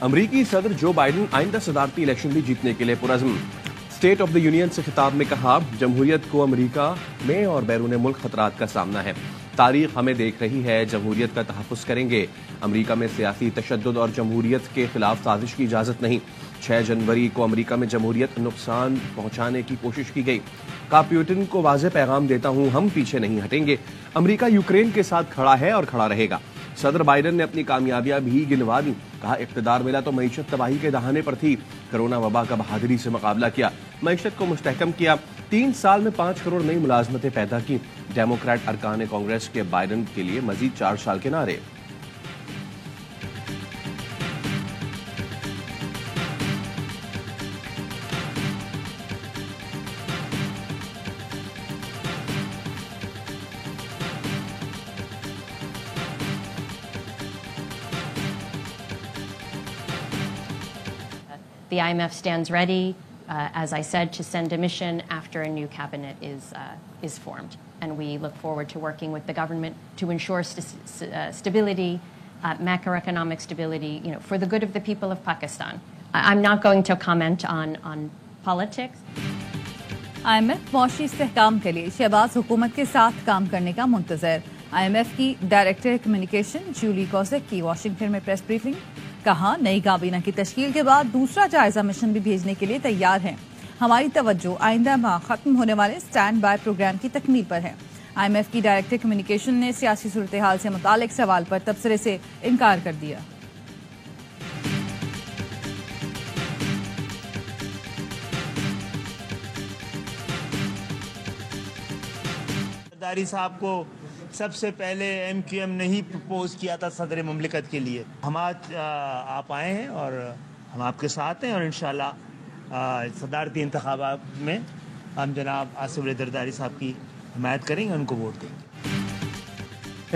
अमरीकी सदर जो बाइडन आइंदा सदारती इलेक्शन भी जीतने के लिए पुरज़्म। स्टेट ऑफ द यूनियन से खिताब में कहा, जमहूरियत को अमरीका में और बैरून मुल्क खतरात का सामना है। तारीख हमें देख रही है, जमहूरियत का तहफ़्फ़ुज़ करेंगे। अमरीका में सियासी तशद्दुद और जमहूरियत के खिलाफ साजिश की इजाज़त नहीं। 6 जनवरी को अमरीका में जमहूरियत नुकसान पहुंचाने की कोशिश की गई। कहा, पुतिन को वाज़ेह पैगाम देता हूं, हम पीछे नहीं हटेंगे। अमरीका यूक्रेन के साथ खड़ा है और खड़ा रहेगा। सदर बाइडन ने अपनी कामयाबियां भी गिनवा दी। कहा, इक़्तिदार मिला तो मईशत तबाही के दहाने पर थी। कोरोना वबा का बहादुरी से मुकाबला किया, मईशत को मुस्तहकम किया। 3 साल में 5 करोड़ नई मुलाजमतें पैदा की। डेमोक्रेट अरकान कांग्रेस के बाइडन के लिए मजीद 4 साल के नारे। The IMF stands ready, as I said, to send a mission after a new cabinet is formed. And we look forward to working with the government to ensure stability, macroeconomic stability, for the good of the people of Pakistan. I'm not going to comment on politics. IMF मौशी इस्तेहकाम के लिए शहबाज हुकूमत के साथ काम करने का मुंतज़र। IMF की director communication Jully कॉज़ेक की वाशिंगटन में प्रेस ब्रीफिंग। कहा, नई काबीना की तश्कील के बाद दूसरा जायजा मिशन भी भेजने के लिए तैयार हैं। हमारी तवज्जो आइंदा माह खत्म होने वाले स्टैंड बाय प्रोग्राम की तकमील पर है। IMF की डायरेक्टर कम्युनिकेशन ने सियासी सूरत हाल से मुतालिक सवाल पर तबसरे से इनकार कर दिया। जरदारी साहब को सबसे पहले MQM ने ही प्रपोज किया था सदर मुमलिकत के लिए। हम आज आप आए हैं और हम आपके साथ हैं और इंशाल्लाह सदारती इंतखाबात में हम जनाब आसिफ अली जरदारी साहब की हिमायत करेंगे, उनको वोट देंगे।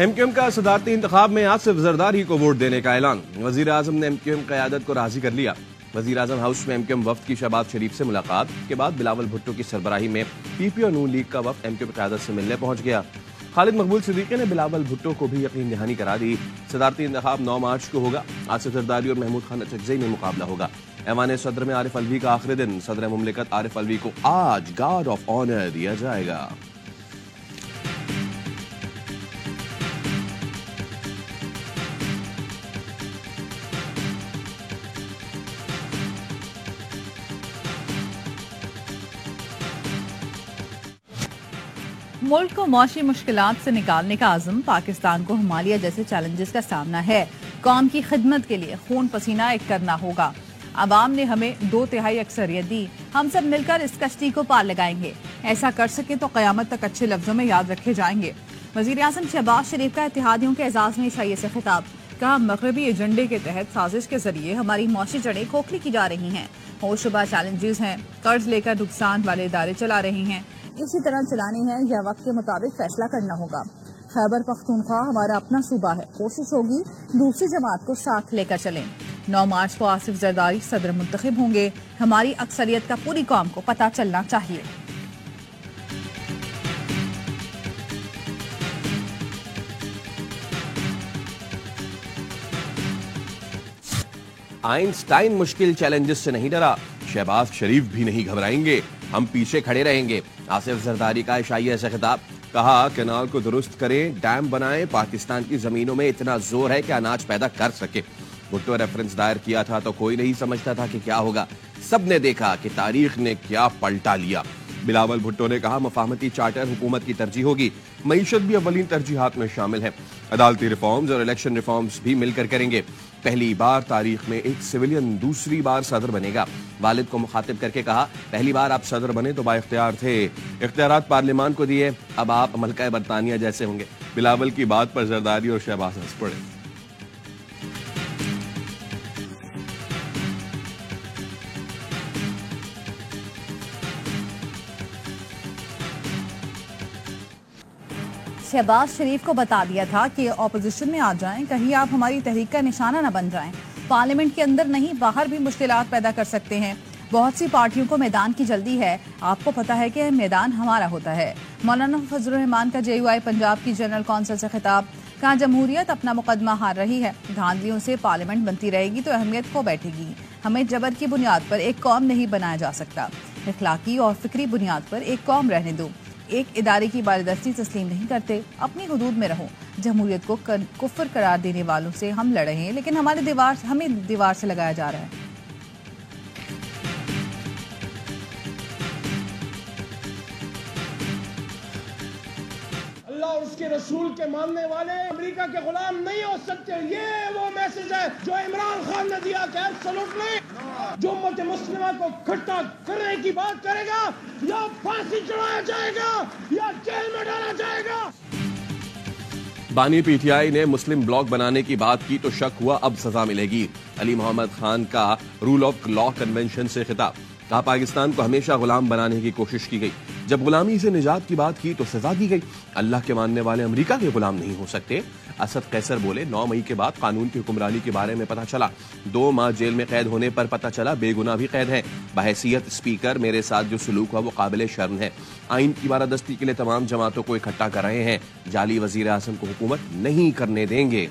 MQM का सदारती इंतखाब में आसिफ जरदारी को वोट देने का ऐलान। वजीर आजम ने MQM क़यादत को राजी कर लिया। वजीर आजम हाउस में MQM वफ्द की शहबाज शरीफ से मुलाकात के बाद बिलावल भुट्टो की सरबराही में PP और नून लीग का वफ्द MQM क़यादत से मिलने पहुंच गया। खालिद मकबूल सिद्दीकी ने बिलावल भुट्टो को भी यकीन दहानी करा दी। सदारती इंतखाब 9 मार्च को होगा। आसिफ जरदारी और महमूद खान अचकज़ई में मुकाबला होगा। ऐवान सदर में आरिफ अलवी का आखिरी दिन। सदर मुमलिकत आरिफ अलवी को आज गार्ड ऑफ ऑनर दिया जाएगा। मुल्क को मौशी मुश्किलात से निकालने का आज़म। पाकिस्तान को हिमालय जैसे चैलेंजेस का सामना है। कौम की खिदमत के लिए खून पसीना एक करना होगा। अवाम ने हमें 2/3 अक्सरियत दी। हम सब मिलकर इस कश्ती को पार लगाएंगे। ऐसा कर सके तो क़यामत तक अच्छे लफ्जों में याद रखे जाएंगे। वज़ीर आज़म शहबाज शरीफ का इत्तेहादियों के एजाज़ में ईसाई से खिताब। कहा, मगरबी एजेंडे के तहत साजिश के जरिए हमारी मौशी जड़ें खोखली की जा रही हैं। होशुबा चैलेंजेस हैं। कर्ज लेकर नुकसान वाले इदारे चला रहे हैं। इसी तरह चलानी है या वक्त के मुताबिक फैसला करना होगा। खैबर पख्तूनख्वा हमारा अपना सूबा है। कोशिश होगी दूसरी जमात को साथ लेकर चलें। 9 मार्च को आसिफ जरदारी सदर मुंतखब होंगे। हमारी अक्सरियत का पूरी कौम को पता चलना चाहिए। आइंस्टाइन मुश्किल चैलेंजेस से नहीं डरा। शहबाज शरीफ भी नहीं घबराएंगे। हम पीछे खड़े रहेंगे। आसिफ जरदारी का ईशाइया से खिताब। कहा, कैनाल को दुरुस्त करें, डैम बनाएं। पाकिस्तान की जमीनों में इतना जोर है कि अनाज पैदा कर सके। भुट्टो रेफरेंस दायर किया था तो कोई नहीं समझता था कि क्या होगा। सबने देखा कि तारीख ने क्या पलटा लिया। बिलावल भुट्टो ने कहा, मफाहमती चार्टर हुकूमत की तरजीह होगी। मईशत भी अव्वलीन तरजीहात में शामिल है। अदालती रिफॉर्म्स और इलेक्शन रिफॉर्म्स भी मिलकर करेंगे। पहली बार तारीख में एक सिविलियन दूसरी बार सदर बनेगा। वालिद को मुखातिब करके कहा, पहली बार आप सदर बने तो बाइख्तियार थे, इख्तियारात पार्लियामान को दिए, अब आप मलका बरतानिया जैसे होंगे। बिलावल की बात पर जरदारी और शहबाज हंस पड़े। शहबाज शरीफ को बता दिया था कि ऑपोजिशन में आ जाएं, कहीं आप हमारी तहरीक का निशाना न बन जाएं। पार्लियामेंट के अंदर नहीं बाहर भी मुश्किलात पैदा कर सकते हैं। बहुत सी पार्टियों को मैदान की जल्दी है। आपको पता है कि मैदान हमारा होता है। मौलाना फजलुर रहमान का JUI पंजाब की जनरल कौंसिल से खिताब, कहा जमहूरियत अपना मुकदमा हार रही है, धांधलियों से पार्लियामेंट बनती रहेगी तो अहमियत खो बैठेगी। हमें जबर की बुनियाद पर एक कौम नहीं बनाया जा सकता, इखलाकी और फिक्री बुनियाद पर एक कौम रहने दो। एक इदारे की बालिदस्ती तस्लीम नहीं करते, अपनी हुदूद में रहो। जमहूरियत को कुफ्र करार देने वालों से हम लड़ रहे हैं, लेकिन हमें दीवार से लगाया जा रहा है। अल्लाह और उसके रसूल के मानने वाले अमेरिका के गुलाम नहीं हो सकते। ये वो मैसेज है जो इमरान खान ने दिया कि एब्सोल्युटली जो उम्मत मुस्लिमा को इकट्ठा करने की बात करेगा या फांसी चढ़ाया जाएगा या जेल में डाला जाएगा। बानी PTI ने मुस्लिम ब्लॉक बनाने की बात की तो शक हुआ अब सजा मिलेगी। अली मोहम्मद खान का रूल ऑफ लॉ कन्वेंशन से खिताब, कहा पाकिस्तान को हमेशा गुलाम बनाने की कोशिश की गई, जब गुलामी से निजात की बात की तो सजा दी गई। अल्लाह के मानने वाले अमेरिका के गुलाम नहीं हो सकते। असद कैसर बोले 9 मई के बाद कानून की हुक्मरानी के बारे में पता चला, 2 माह जेल में कैद होने पर पता चला बेगुनाह भी कैद है। बहैसियत स्पीकर मेरे साथ जो सलूक हुआ वो काबिल शर्म है। आइन की बारादस्ती के लिए तमाम जमातों को इकट्ठा कर रहे हैं, जाली वजीर आजम को हुकूमत नहीं करने देंगे।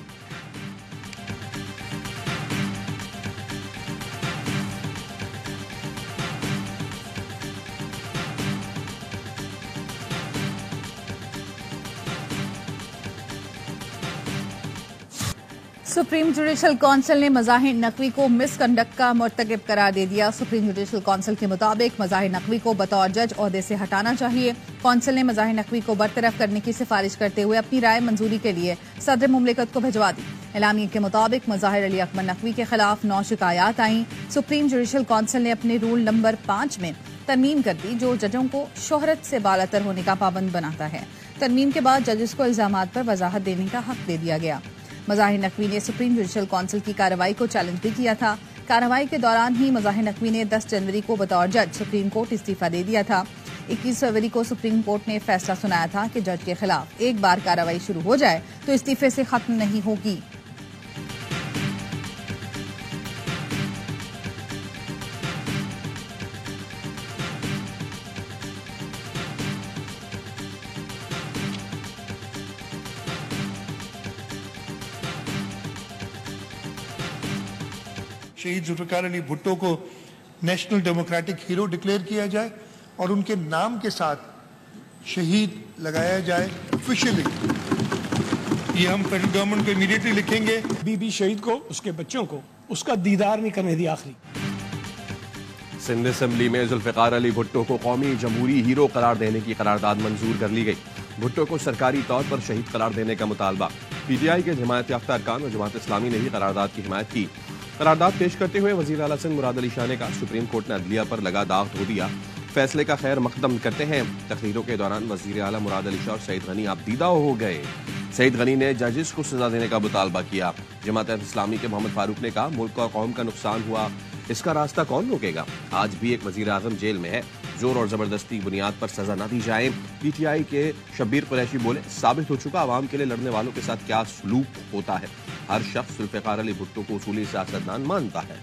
सुप्रीम जुडिशल काउंसिल ने मज़ाहिर नकवी को मिसकंडक्ट का मुर्तकिब करार दे दिया। सुप्रीम जुडिशल काउंसिल के मुताबिक मज़ाहिर नकवी को बतौर जज ओहदे से हटाना चाहिए। काउंसिल ने मज़ाहिर नकवी को बरतरफ करने की सिफारिश करते हुए अपनी राय मंजूरी के लिए सदर मुमलिकत को भिजवा दी। एलामिया के मुताबिक मज़ाहिर अली अकबर नकवी के खिलाफ 9 शिकायत आई। सुप्रीम जुडिशल काउंसिल ने अपने रूल नंबर 5 में तरमीम कर दी जो जजों को शोहरत से बालातर होने का पाबंद बनाता है। तरमीम के बाद जजेस को इल्जामात पर वजाहत देने का हक दे दिया गया। मज़ाहिर नकवी ने सुप्रीम जुडिशल काउंसिल की कार्रवाई को चैलेंज भी किया था। कार्रवाई के दौरान ही मज़ाहिर नकवी ने 10 जनवरी को बतौर जज सुप्रीम कोर्ट इस्तीफा दे दिया था। 21 फरवरी को सुप्रीम कोर्ट ने फैसला सुनाया था कि जज के खिलाफ एक बार कार्रवाई शुरू हो जाए तो इस्तीफे से खत्म नहीं होगी। शहीद जुल्फ़िकार अली भुट्टो को नेशनल डेमोक्रेटिक हीरो डिक्लेयर किया जाए और उनके नाम के साथ शहीद लगाया जाए ऑफिशियली। ये हम फेडरल गवर्नमेंट को इमीडिएटली लिखेंगे। बीबी शहीद को, उसके बच्चों को उसका दीदार नहीं करने दिया। आखिरी सिंध असेंबली में जुल्फ़िकार अली भुट्टो को कौमी जमहूरी हीरो करार देने की करारदाद मंजूर कर ली गई। भुट्टो को सरकारी तौर पर शहीद करार देने का मुतालबा। PTI के जमायत याफ्ता अरकान और जमात इस्लामी ने भी करारदाद की हिमायत की। करारदाद पेश करते हुए वजीर आला सिंध मुराद अली शाह ने कहा सुप्रीम कोर्ट ने अदलिया पर लगा दाग धो दिया, फैसले का खैर मकदम करते हैं। तकरीरों के दौरान वजीर आला मुराद अली शाह और सईद गनी आपदीदा हो गए। सईद गनी ने जजेस को सजा देने का मुतालबा किया। जमात इस्लामी के मोहम्मद फारूक ने कहा मुल्क और कौम का नुकसान हुआ, इसका रास्ता कौन रोकेगा। आज भी एक वजीर आजम जेल में है, जोर और जबरदस्ती की बुनियाद पर सजा न दी जाए। PTI के शब्बीर कुरैशी बोले साबित हो चुका आवाम के लिए लड़ने वालों के साथ क्या सलूक होता है। हर शख्स जुल्फ़िकार अली भुट्टो को उसूली सियासतदान मानता है।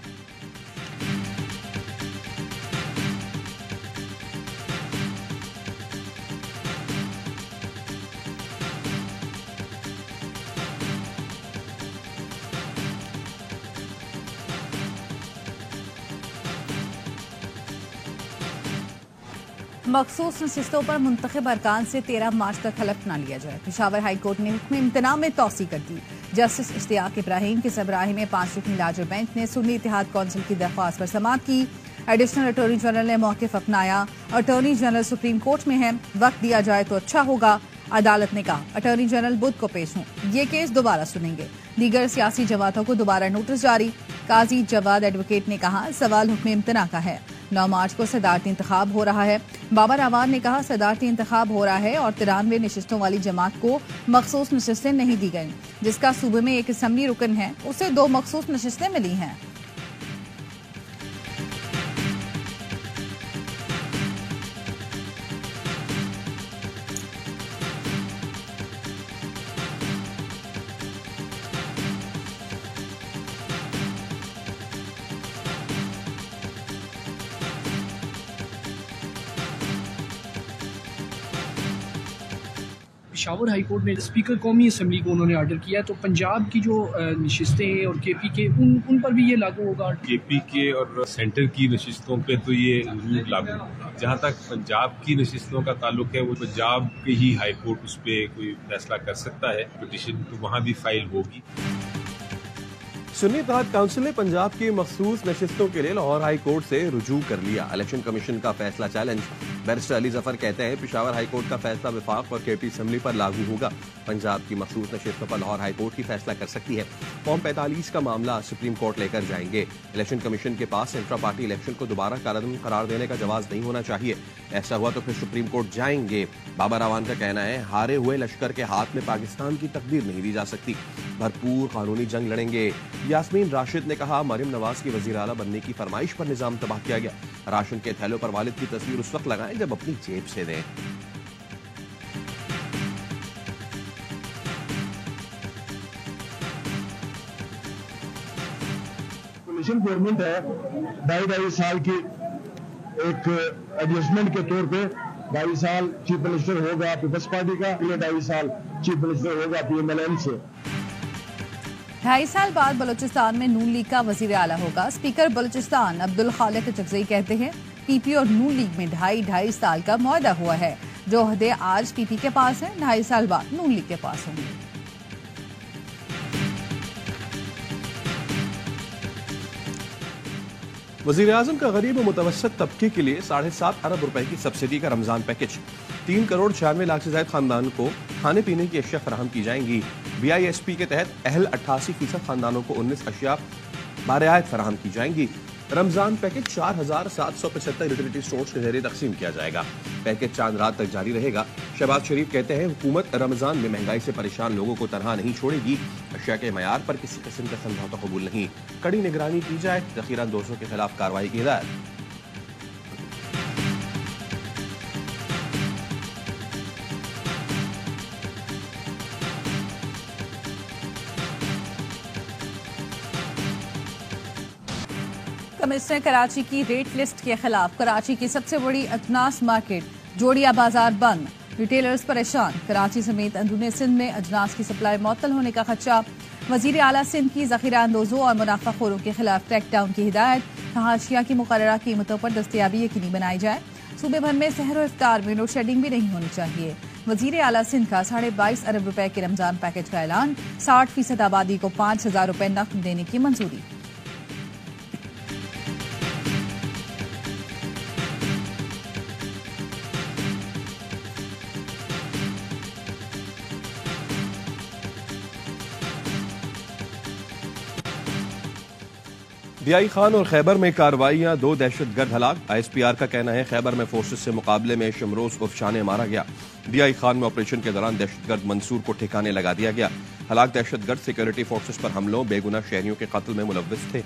मखसूस नशिस्तों पर मुंतखब अरकान से 13 मार्च तक हलफ न लिया जाए। पेशावर हाई कोर्ट ने हुक्म इम्तना में तौसी कर दी। जस्टिस इश्तियाक इब्राहिम की सरबराही में 5 रुकनी लार्जर बेंच ने सुन्नी इत्तेहाद कौंसिल की दरख्वास्त पर समाअत की। एडिशनल अटॉर्नी जनरल ने मौक़िफ़ अपनाया। अटॉर्नी जनरल सुप्रीम कोर्ट में है, वक्त दिया जाए तो अच्छा होगा। अदालत ने कहा अटॉर्नी जनरल बुध को पेश हों, ये केस दोबारा सुनेंगे। दीगर सियासी जमातों को दोबारा नोटिस जारी। काजी जवाद एडवोकेट ने कहा सवाल हुक्म इम्तना का है। 9 मार्च को सदारती इंतखाब हो रहा है। बाबर आवान ने कहा सदारती इंतखाब हो रहा है और 93 नशिस्तों वाली जमात को मखसूस नशिस्तें नहीं दी गई। जिसका सूबे में एक असम्बली रुकन है उसे 2 मखसूस नशिस्तें मिली हैं। पेशावर हाई कोर्ट ने स्पीकर कौमी असम्बली को उन्होंने ऑर्डर किया, तो पंजाब की जो नशिस्तें हैं और केपी के उन पर भी ये लागू होगा? केपी के और सेंटर की नशिस्तों पे तो ये जरूर लागू होगा। जहाँ तक पंजाब की नशिस्तों का ताल्लुक है, वो पंजाब के ही हाई कोर्ट उस पर कोई फैसला कर सकता है। पिटीशन तो वहाँ भी फाइल होगी। सुन्नी इत्तेहाद काउंसिल ने पंजाब की मखसूस नशिस्तों के लिए लाहौर हाई कोर्ट से रुजू कर लिया। इलेक्शन कमीशन का फैसला चैलेंज। बैरिस्टर अली जफर कहते हैं पेशावर हाई कोर्ट का फैसला विफाक और केपी असम्बली पर लागू होगा। पंजाब की मखसूस नशिस्तों पर लाहौर हाई कोर्ट ही फैसला कर सकती है। फॉर्म 45 का मामला सुप्रीम कोर्ट लेकर जाएंगे। इलेक्शन कमीशन के पास इंट्रा पार्टी इलेक्शन को दोबारा कारादम करार देने का जवाब नहीं होना चाहिए। ऐसा हुआ तो फिर सुप्रीम कोर्ट जाएंगे। बाबर अवान का कहना है हारे हुए लश्कर के हाथ में पाकिस्तान की तकदीर नहीं दी जा सकती, भरपूर कानूनी जंग लड़ेंगे। यास्मीन राशिद ने कहा मरियम नवाज की वजीर आला बनने की फरमाइश पर निजाम तबाह किया गया। राशन के थैलों पर वालिद की तस्वीर उस वक्त लगाएं जब अपनी जेब से दें। कोलिशन गवर्नमेंट है, 2.5 साल की एक एडजस्टमेंट के तौर पे 2.5 साल चीफ मिनिस्टर होगा पीपल्स पार्टी का, 2.5 साल चीफ मिनिस्टर होगा PMLN से। 2.5 साल बाद बलूचिस्तान में नून लीग का वजीर आला होगा। स्पीकर बलूचिस्तान अब्दुल खालिक चकजई कहते हैं पीपी और नून लीग में 2.5 साल का मुआहदा हुआ है। जो ओहदे आज पीपी के पास है, 2.5 साल बाद नून लीग के पास होंगे। वज़ीर आज़म का गरीब और मुतवस्सित तबके के लिए 7.5 अरब रुपए की सब्सिडी का रमजान पैकेज। 3 करोड़ 96 लाख से ज्यादा खानदान को खाने पीने की अशिया फराहम की जाएंगी। BISP के तहत अहल 88% खानदानों को 19 अशिया बारियात फराहम की जाएंगी। रमजान पैकेज 4,775 यूटिलिटी स्टोर्स के जरिए तकसीम किया जाएगा। पैकेज चांद रात तक जारी रहेगा। शहबाज शरीफ कहते हैं हुकूमत रमजान में महंगाई से परेशान लोगों को तनहा नहीं छोड़ेगी। अशिया के मयार पर किसी किस्म का समझौता कबूल नहीं, कड़ी निगरानी की जाए। ज़ख़ीरा अंदोज़ों के खिलाफ कार्रवाई की हिदायत। कमिश्नर कराची की रेट लिस्ट के खिलाफ कराची की सबसे बड़ी अजनास मार्केट जोड़िया बाजार बंद। रिटेलर्स परेशान। कराची समेत अंदरूनी सिंध में अजनास की सप्लाई मुअत्तल होने का खदशा। वजीर आला सिंध की ज़ख़ीरा अंदोज़ों और मुनाफाखोरों के खिलाफ क्रैकडाउन की हिदायत। कहा अशिया की मुकर्ररा कीमतों पर दस्तयाबी यकीनी बनाई जाए। सूबे भर में सहर और इफ्तार में लोड शेडिंग भी नहीं होनी चाहिए। वजीर आला सिंध का 22.5 अरब रुपए के रमजान पैकेज का ऐलान। 60% आबादी को 5,000 रुपए नकद देने की मंजूरी। दियाई खान और खैबर में कार्रवाइयां, 2 दहशतगर्द हलाक। ISPR का कहना है खैबर में फोर्सेस से मुकाबले में शमरोज उर्फ शाने मारा गया। दियाई खान में ऑपरेशन के दौरान दहशतगर्द मंसूर को ठिकाने लगा दिया गया। हलाक दहशतगर्द सिक्योरिटी फोर्सेस पर हमलों, बेगुनाह शहरियों के कत्ल में मुलव्विस थे।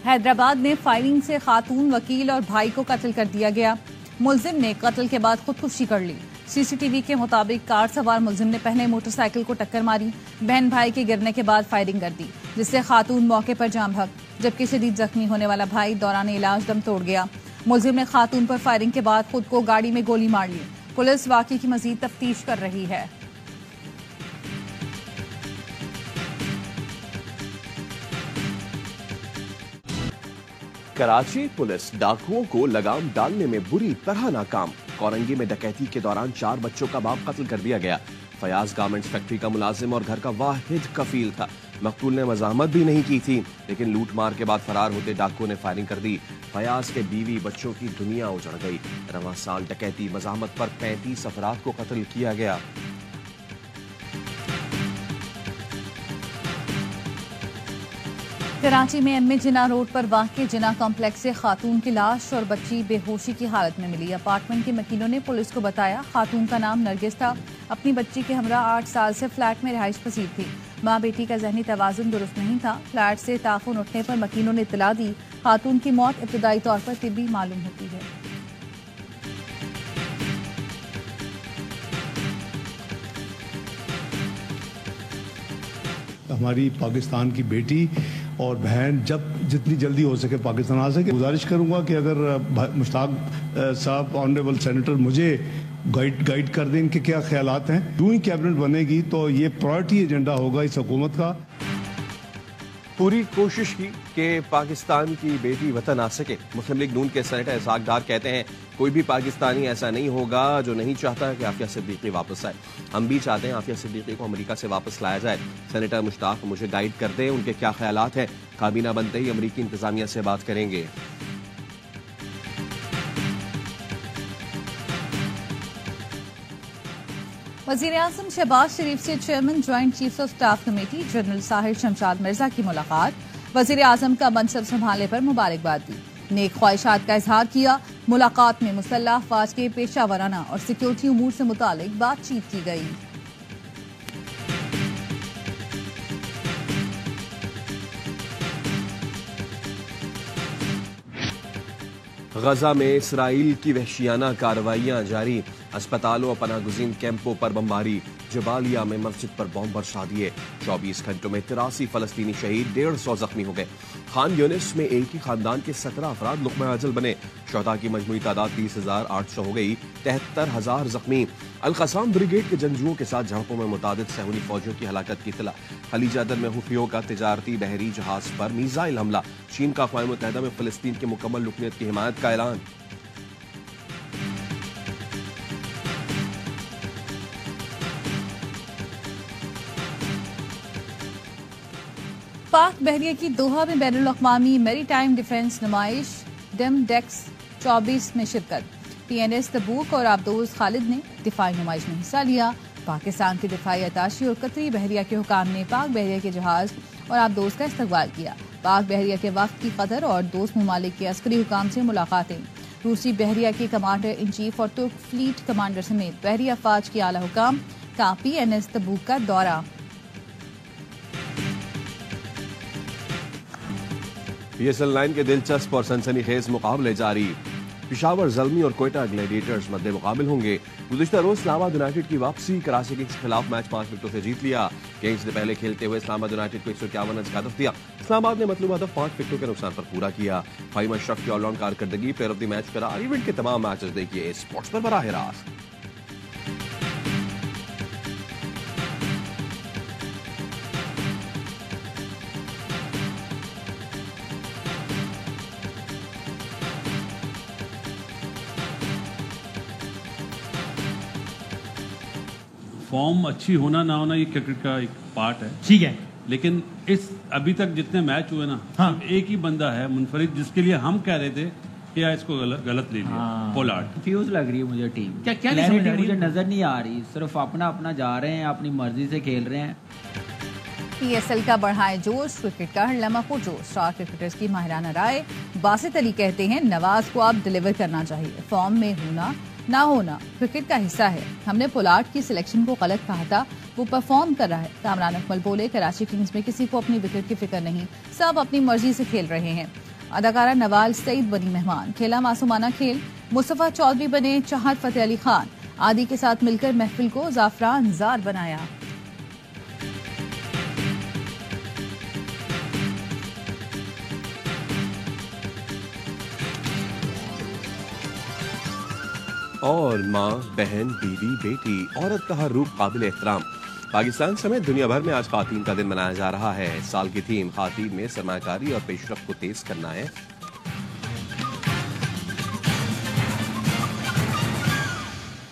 हैदराबाद में फायरिंग से खातून वकील और भाई को कत्ल कर दिया गया। मुलजिम ने कत्ल के बाद खुदकुशी कर ली। CCTV के मुताबिक कार सवार मुलजिम ने पहले मोटरसाइकिल को टक्कर मारी, बहन भाई के गिरने के बाद फायरिंग कर दी, जिससे खातून मौके पर जाम भग, जबकि शदीद जख्मी होने वाला भाई दौरान इलाज दम तोड़ गया। मुलजिम ने खातून पर फायरिंग के बाद खुद को गाड़ी में गोली मार ली। पुलिस वाकये की मजीद तफ्तीश कर रही है। कराची पुलिस डाकुओं को लगाम डालने में बुरी तरह नाकाम। कोरंगी में डकैती के दौरान 4 बच्चों का बाप कत्ल कर दिया गया। फयाज गारमेंट्स फैक्ट्री का मुलाजिम और घर का वाहिद कफील था। मकतूल ने मजामत भी नहीं की थी, लेकिन लूट मार के बाद फरार होते डाकुओं ने फायरिंग कर दी। फयाज के बीवी बच्चों की दुनिया उजड़ गई। रवां साल डकैती मजामत पर 35 अफराद को कत्ल किया गया। कराची में एमए जिना रोड पर वाक़े जिना कॉम्प्लेक्स से खातून की लाश और बच्ची बेहोशी की हालत में मिली। अपार्टमेंट के मकीनों ने पुलिस को बताया खातून का नाम नरगिस था। अपनी बच्ची के हमरा 8 साल से फ्लैट में रिहाइश पसीर थी। माँ बेटी का जहनी तवाजुन दुरुस्त नहीं था। फ्लैट से ताफून उठने पर मकीनों ने इत्तला दी। खातून की मौत इब्तदाई तौर पर तिब्बी मालूम होती है। हमारी पाकिस्तान की बेटी और बहन जब जितनी जल्दी हो सके पाकिस्तान आ सके। गुजारिश करूंगा कि अगर मुश्ताक साहब ऑनरेबल सेनेटर मुझे गाइड कर दें इनके क्या ख्यालात हैं, यूं ही कैबिनेट बनेगी तो ये प्रायोरिटी एजेंडा होगा इस हुकूमत का। पूरी कोशिश की कि पाकिस्तान की बेटी वतन आ सके। मुस्लिम लीग नून के सेनेटर इसहाक डार कहते हैं कोई भी पाकिस्तानी ऐसा नहीं होगा जो नहीं चाहता कि आफिया सिद्दीकी वापस आए। हम भी चाहते हैं आफिया सिद्दीकी को अमेरिका से वापस लाया जाए। सेनेटर मुश्ताक मुझे गाइड कर दें, उनके क्या ख्यालात हैं। काबीना बनते ही अमेरिकी इंतजामिया से बात करेंगे। वज़ीर-ए-आज़म शहबाज शरीफ से chairman joint chiefs of staff committee general Sahir Shamshad Mirza की मुलाकात। वज़ीर-ए-आज़म का मनसब संभालने पर मुबारकबाद दी, नेक ख्वाहिशात का इजहार किया। मुलाकात में मुसल्लह अफवाज के पेशा वराना और सिक्योरिटी उमूर से मुतालिक बातचीत की गई। गजा में इसराइल की वहशियाना कार्रवाइयां जारी। अस्पतालों और पनाहगुज़ीन कैंपों पर बमबारी। जबालिया में मस्जिद पर बम बरसा दिए। 24 घंटों में 83 फलस्तीनी शहीद, 150 जख्मी हो गए। खान यूनिस में एक ही खानदान के 17 अफराद लुक़मा अजल बने। शहदा की मजमूई तादाद 30,800 हो गई, 73,000 जख्मी। अल-क़साम ब्रिगेड के जंगजुओं के साथ झड़पों में मुतादिद सहूनी फौजियों की हलाकत की इत्तला। खलीज अदन में हुफियों का तिजारती बहरी जहाज पर मीज़ाइल हमला। चीन का अक़वाम मुत्तहिदा में फ़लस्तीन की मुकम्मल रुकनियत की हिमायत का ऐलान। पाक बहरिया की दोहा में बैनुल अक़वामी मैरीटाइम डिफेंस नुमाइश डेमडेक्स 24 में शिरकत। PNS तबूक और आबदोज खालिद ने दिफाई नुमाइश में हिस्सा लिया। पाकिस्तान के दिफाई अताशी और कतरी बहरिया के हुकाम ने पाक बहरिया के जहाज और आबदोज का इस्तकबाल किया। पाक बहरिया के वक्त की कतर और दोस्त ममालिक के अस्करी हुकाम से मुलाकातें। रूसी बहरिया के कमांडर इन चीफ और तुर्क फ्लीट कमांडर समेत बहरी अफवाज के आला हुकाम का PNS तबूक का दौरा। PSL 9 के दिलचस्प और सनसनीखेज मुकाबले जारी। पिशावर ज़ल्मी और कोयटा ग्लैडिएटर्स मद्दे मुकाबिल होंगे। गुज़िश्ता रोज इस्लामाबाद यूनाइटेड की वापसी। कराची किंग्स के खिलाफ मैच 5 विकेटों से जीत लिया। किंग्स ने पहले खेलते हुए इस्लामाबाद यूनाइटेड को 151 रन का हदफ दिया। इस्लामाबाद ने मतलूबा हदफ 5 विकेटों के नुकसान पर पूरा किया। फ़हीम अशरफ की ऑलराउंड कारकर्दगी प्लेयर ऑफ द मैच करार। इवेंट के तमाम मैचेस देखिए स्पोर्ट्स पर बराह रास्त। फॉर्म अच्छी होना ना होना ये क्रिकेट का एक पार्ट है, ठीक है, लेकिन इस अभी तक जितने मैच हुए ना, हाँ। एक ही बंदा है मुनफरिद जिसके लिए हम कह रहे थे कि यार इसको गलत ले लिया। पोलार्ड कंफ्यूज लग रही है मुझे टीम। क्या क्लैरिटी मुझे नजर नहीं आ रही, सिर्फ अपना अपना जा रहे हैं, अपनी मर्जी से खेल रहे हैं। PSL का बढ़ाए जोश, क्रिकेट का हर लम्हा पुरजोश। स्टार क्रिकेटर्स की माहिराना राय। बासित अली कहते हैं नवाज को अब डिलीवर करना चाहिए, फॉर्म में होना ना होना क्रिकेट का हिस्सा है। हमने पोलार्ड की सिलेक्शन को गलत कहा था, वो परफॉर्म कर रहा है। कामरान अकमल बोले कराची किंग्स में किसी को अपनी विकेट की फिक्र नहीं, सब अपनी मर्जी से खेल रहे हैं। अदाकारा नवाल सईद बनी मेहमान, खेला मासूमाना खेल। मुस्तफा चौधरी बने चाहत फतेह अली खान। आदि के साथ मिलकर महफिल को जाफरान जार बनाया। और माँ, बहन, बीवी, बेटी, औरत का हर रूप काबिल एहतराम। पाकिस्तान समेत दुनिया भर में आज खातीन का दिन मनाया जा रहा है। साल की थीम खातीन में सरमाकारी और पेशरफ को तेज करना है।